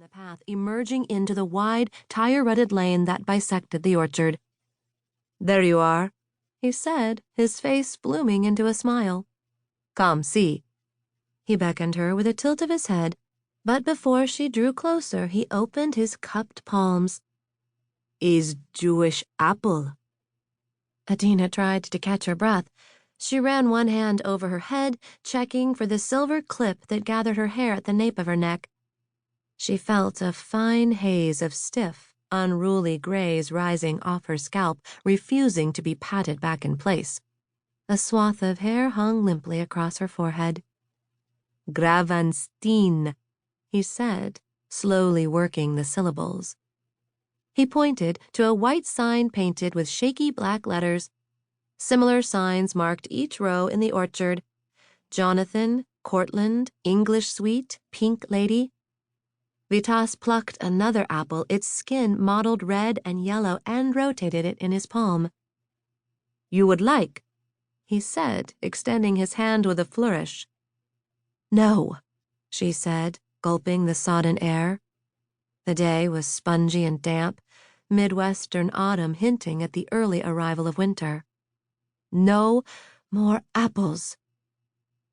the path, emerging into the wide, tire-rutted lane that bisected the orchard. "There you are," he said, his face blooming into a smile. "Come, see." He beckoned her with a tilt of his head, but before she drew closer, he opened his cupped palms. "Is Jewish apple." Adina tried to catch her breath. She ran one hand over her head, checking for the silver clip that gathered her hair at the nape of her neck. She felt a fine haze of stiff, unruly grays rising off her scalp, refusing to be patted back in place. A swath of hair hung limply across her forehead. "Gravenstein," he said, slowly working the syllables. He pointed to a white sign painted with shaky black letters. Similar signs marked each row in the orchard: Jonathan, Cortland, English Sweet, Pink Lady. Vitas plucked another apple, its skin mottled red and yellow, and rotated it in his palm. "You would like?" he said, extending his hand with a flourish. "No," she said, gulping the sodden air. The day was spongy and damp, Midwestern autumn hinting at the early arrival of winter. "No more apples."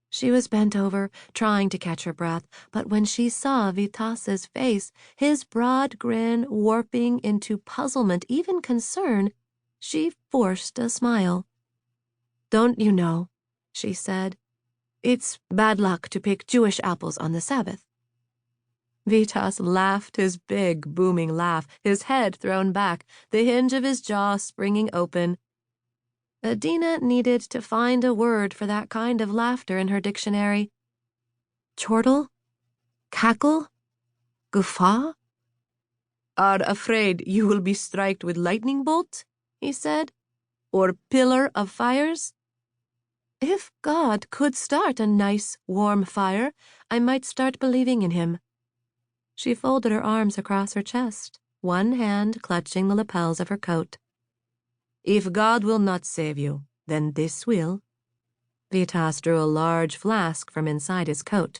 She was bent over, trying to catch her breath, but when she saw Vitas's face, his broad grin warping into puzzlement, even concern, she forced a smile. "Don't you know," she said, "it's bad luck to pick Jewish apples on the Sabbath." Vitas laughed his big, booming laugh, his head thrown back, the hinge of his jaw springing open. Adina needed to find a word for that kind of laughter in her dictionary. Chortle? Cackle? Guffaw? "Are afraid you will be striked with lightning bolt?" he said. "Or pillar of fires?" If God could start a nice, warm fire, I might start believing in him. She folded her arms across her chest, one hand clutching the lapels of her coat. "If God will not save you, then this will." Vitas drew a large flask from inside his coat.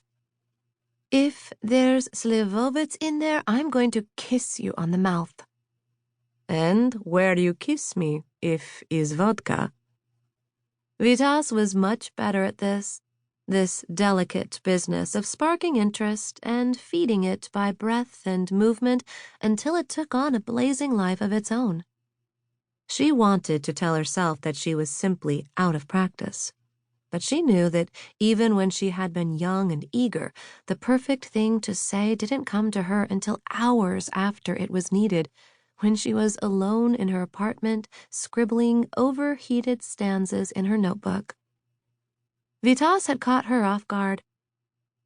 "If there's slivovitz in there, I'm going to kiss you on the mouth." "And where do you kiss me, if is vodka?" Vitas was much better at this delicate business of sparking interest and feeding it by breath and movement until it took on a blazing life of its own. She wanted to tell herself that she was simply out of practice, but she knew that even when she had been young and eager, the perfect thing to say didn't come to her until hours after it was needed, when she was alone in her apartment, scribbling overheated stanzas in her notebook. Vitas had caught her off guard.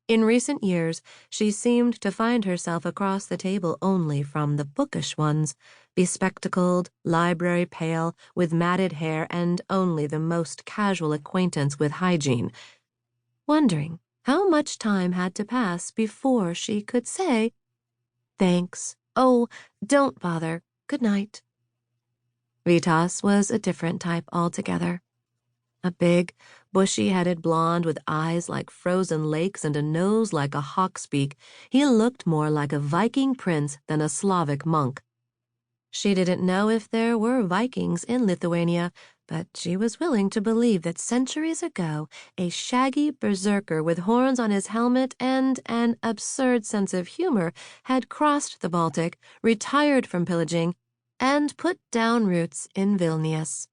In recent years, she seemed to find herself across the table only from the bookish ones, bespectacled, library pale, with matted hair and only the most casual acquaintance with hygiene, wondering how much time had to pass before she could say, "Thanks. Oh, don't bother. Good night." Vitas was a different type altogether. A big, bushy-headed blonde with eyes like frozen lakes and a nose like a hawk's beak, he looked more like a Viking prince than a Slavic monk. She didn't know if there were Vikings in Lithuania, but she was willing to believe that centuries ago a shaggy berserker with horns on his helmet and an absurd sense of humor had crossed the Baltic, retired from pillaging, and put down roots in Vilnius.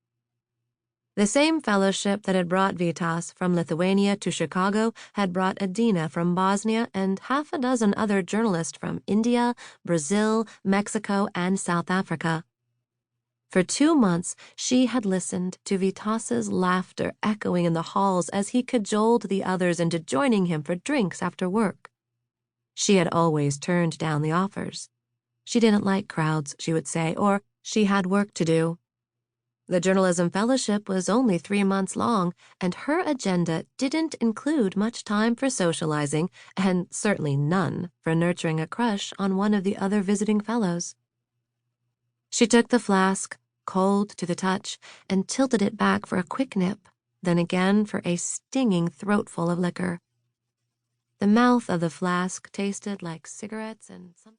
The same fellowship that had brought Vitas from Lithuania to Chicago had brought Adina from Bosnia and half a dozen other journalists from India, Brazil, Mexico, and South Africa. For 2 months, she had listened to Vitas's laughter echoing in the halls as he cajoled the others into joining him for drinks after work. She had always turned down the offers. She didn't like crowds, she would say, or she had work to do. The journalism fellowship was only 3 months long, and her agenda didn't include much time for socializing, and certainly none for nurturing a crush on one of the other visiting fellows. She took the flask, cold to the touch, and tilted it back for a quick nip, then again for a stinging throatful of liquor. The mouth of the flask tasted like cigarettes and something.